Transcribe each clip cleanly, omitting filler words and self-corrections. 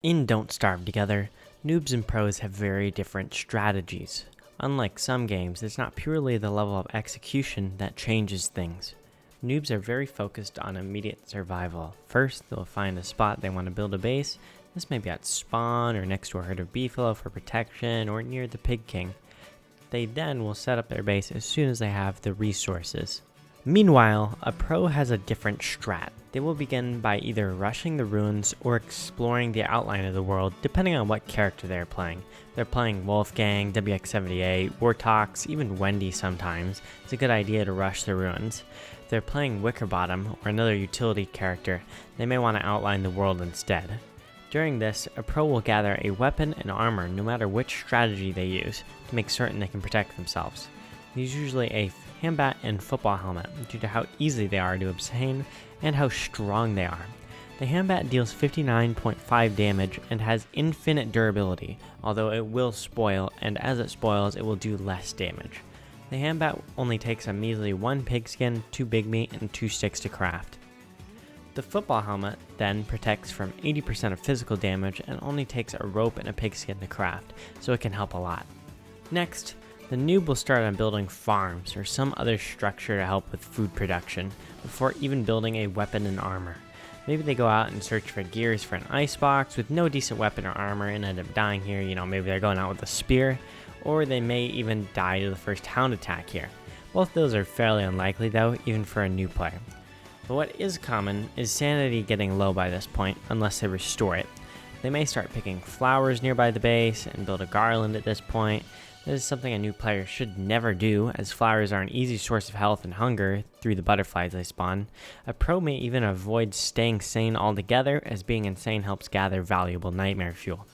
In Don't Starve Together, noobs and pros have very different strategies. Unlike some games, it's not purely the level of execution that changes things. Noobs are very focused on immediate survival. First, they'll find a spot they want to build a base. This may be at spawn, or next to a herd of beefalo for protection, or near the pig king. They then will set up their base as soon as they have the resources. Meanwhile, a pro has a different strat. They will begin by either rushing the ruins or exploring the outline of the world, depending on what character they are playing. If they're playing Wolfgang, WX78, Wortox, even Wendy sometimes, it's a good idea to rush the ruins. If they're playing Wickerbottom or another utility character, they may want to outline the world instead. During this, a pro will gather a weapon and armor no matter which strategy they use, to make certain they can protect themselves. Use usually a hambat and football helmet due to how easy they are to obtain and how strong they are. The hambat deals 59.5 damage and has infinite durability, although it will spoil, and as it spoils it will do less damage. The hambat only takes a measly 1 pigskin, 2 big meat, and 2 sticks to craft. The football helmet then protects from 80% of physical damage and only takes a rope and a pigskin to craft, so it can help a lot. Next, the noob will start on building farms or some other structure to help with food production, before even building a weapon and armor. Maybe they go out and search for gears for an icebox with no decent weapon or armor and end up dying here. Maybe they're going out with a spear, or they may even die to the first hound attack here. Both those are fairly unlikely though, even for a new player. But what is common is sanity getting low by this point, unless they restore it. They may start picking flowers nearby the base and build a garland at this point. This is something a new player should never do, as flowers are an easy source of health and hunger through the butterflies they spawn. A pro may even avoid staying sane altogether, as being insane helps gather valuable nightmare fuel.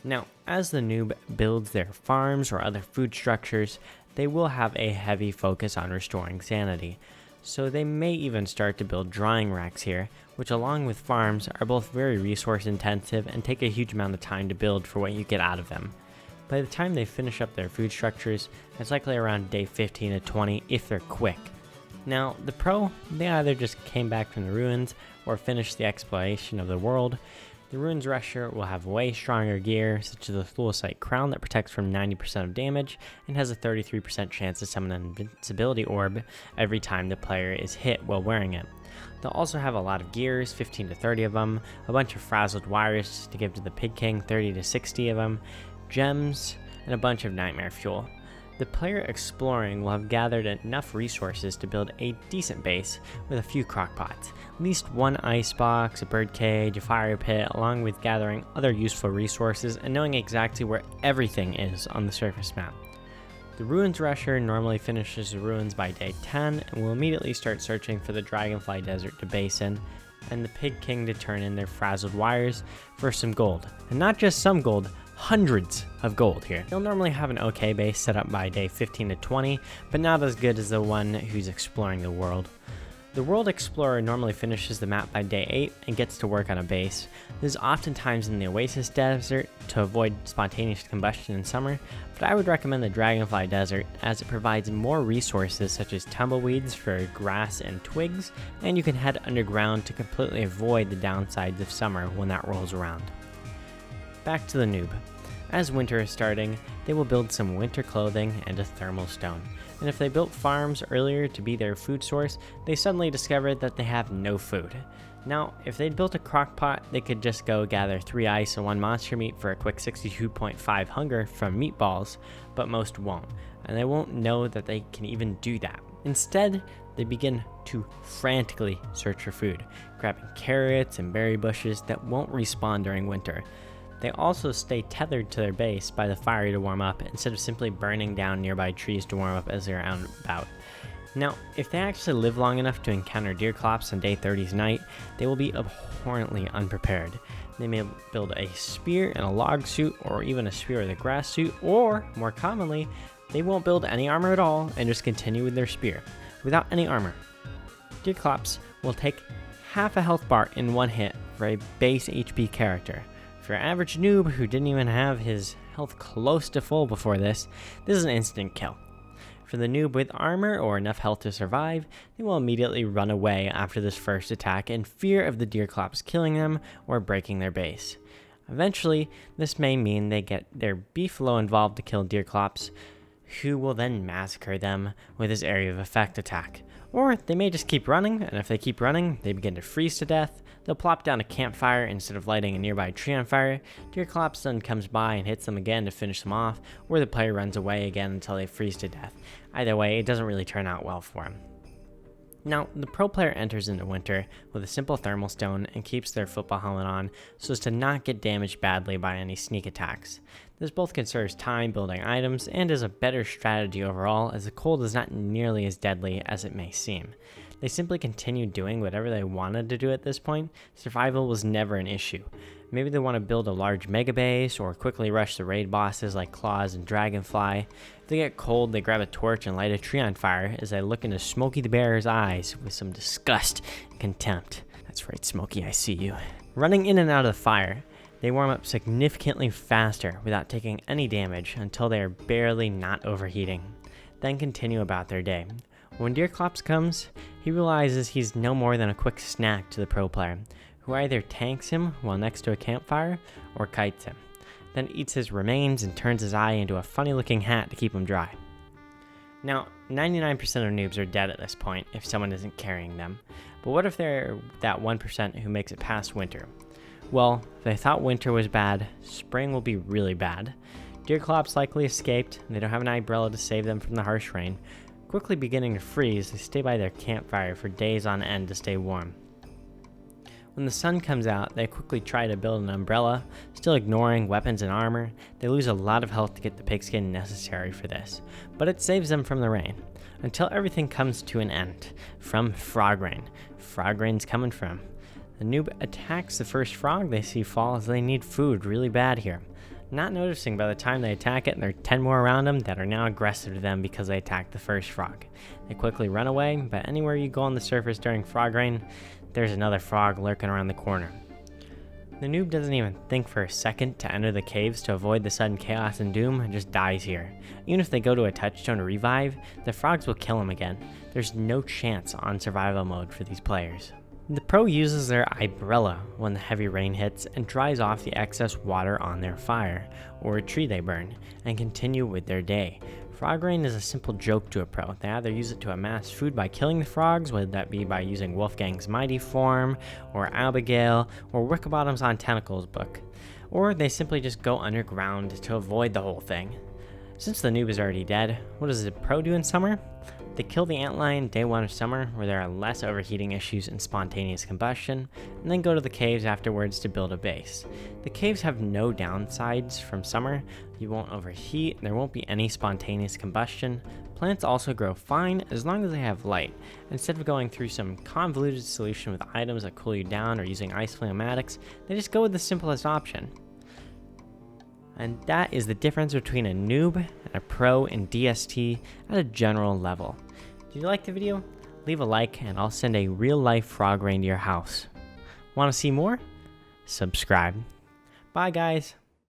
Now, as the noob builds their farms or other food structures, they will have a heavy focus on restoring sanity. So they may even start to build drying racks here, which along with farms are both very resource intensive and take a huge amount of time to build for what you get out of them. By the time they finish up their food structures, it's likely around day 15 to 20 if they're quick. Now, the pro, they either just came back from the ruins or finished the exploration of the world. The ruins rusher will have way stronger gear, such as a thulecite crown that protects from 90% of damage and has a 33% chance to summon an invincibility orb every time the player is hit while wearing it. They'll also have a lot of gears, 15 to 30 of them, a bunch of frazzled wires to give to the pig king, 30 to 60 of them, gems, and a bunch of nightmare fuel. The player exploring will have gathered enough resources to build a decent base with a few crockpots, at least one icebox, a birdcage, a fire pit, along with gathering other useful resources and knowing exactly where everything is on the surface map. The ruins rusher normally finishes the ruins by day 10 and will immediately start searching for the dragonfly desert to base in, and the pig king to turn in their frazzled wires for some gold. And not just some gold, hundreds of gold here. You'll normally have an okay base set up by day 15 to 20, but not as good as the one who's exploring the world. The world explorer normally finishes the map by day 8 and gets to work on a base. This is oftentimes in the oasis desert to avoid spontaneous combustion in summer, but I would recommend the dragonfly desert as it provides more resources such as tumbleweeds for grass and twigs, and you can head underground to completely avoid the downsides of summer when that rolls around. Back to the noob. As winter is starting, they will build some winter clothing and a thermal stone. And if they built farms earlier to be their food source, they suddenly discovered that they have no food. Now, if they'd built a crock pot, they could just go gather 3 ice and 1 monster meat for a quick 62.5 hunger from meatballs, but most won't, and they won't know that they can even do that. Instead, they begin to frantically search for food, grabbing carrots and berry bushes that won't respawn during winter. They also stay tethered to their base by the fire to warm up, instead of simply burning down nearby trees to warm up as they're out and about. Now, if they actually live long enough to encounter Deerclops on day 30's night, they will be abhorrently unprepared. They may build a spear and a log suit, or even a spear with a grass suit, or, more commonly, they won't build any armor at all and just continue with their spear, without any armor. Deerclops will take half a health bar in one hit for a base HP character. For your average noob who didn't even have his health close to full before this is an instant kill. For the noob with armor or enough health to survive, they will immediately run away after this first attack in fear of the Deerclops killing them or breaking their base. Eventually, this may mean they get their beefalo involved to kill Deerclops, who will then massacre them with his area of effect attack. Or they may just keep running, and if they keep running, they begin to freeze to death. They'll plop down a campfire instead of lighting a nearby tree on fire. Deerclops then comes by and hits them again to finish them off, or the player runs away again until they freeze to death. Either way, it doesn't really turn out well for him. Now, the pro player enters into winter with a simple thermal stone and keeps their football helmet on so as to not get damaged badly by any sneak attacks. This both conserves time building items and is a better strategy overall, as the cold is not nearly as deadly as it may seem. They simply continue doing whatever they wanted to do at this point. Survival was never an issue. Maybe they want to build a large mega base or quickly rush the raid bosses like Claws and Dragonfly. If they get cold, they grab a torch and light a tree on fire as they look into Smokey the Bear's eyes with some disgust and contempt. That's right, Smokey, I see you. Running in and out of the fire, they warm up significantly faster without taking any damage until they are barely not overheating, then continue about their day. When Deerclops comes, he realizes he's no more than a quick snack to the pro player, who either tanks him while next to a campfire or kites him, then eats his remains and turns his eye into a funny looking hat to keep him dry. Now, 99% of noobs are dead at this point if someone isn't carrying them, but what if they're that 1% who makes it past winter? Well, if they thought winter was bad, spring will be really bad. Deerclops likely escaped, and they don't have an umbrella to save them from the harsh rain. Quickly beginning to freeze, they stay by their campfire for days on end to stay warm. When the sun comes out, they quickly try to build an umbrella, still ignoring weapons and armor. They lose a lot of health to get the pigskin necessary for this, but it saves them from the rain, until everything comes to an end, from frog rain. Frog rain's coming from. The noob attacks the first frog they see fall as they need food really bad here. Not noticing by the time they attack it, and there are 10 more around them that are now aggressive to them because they attacked the first frog. They quickly run away, but anywhere you go on the surface during frog rain, there's another frog lurking around the corner. The noob doesn't even think for a second to enter the caves to avoid the sudden chaos and doom and just dies here. Even if they go to a touchstone to revive, the frogs will kill him again. There's no chance on survival mode for these players. The pro uses their umbrella when the heavy rain hits and dries off the excess water on their fire, or a tree they burn, and continue with their day. Frog rain is a simple joke to a pro. They either use it to amass food by killing the frogs, whether that be by using Wolfgang's mighty form, or Abigail, or Wickerbottom's on tentacles book, or they simply just go underground to avoid the whole thing. Since the noob is already dead, what does the pro do in summer? They kill the antlion day 1 of summer, where there are less overheating issues and spontaneous combustion, and then go to the caves afterwards to build a base. The caves have no downsides from summer. You won't overheat, there won't be any spontaneous combustion. Plants also grow fine as long as they have light. Instead of going through some convoluted solution with items that cool you down or using ice flammatics, they just go with the simplest option. And that is the difference between a noob and a pro in DST at a general level. Did you like the video? Leave a like and I'll send a real life frog rain to your house. Want to see more? Subscribe. Bye guys.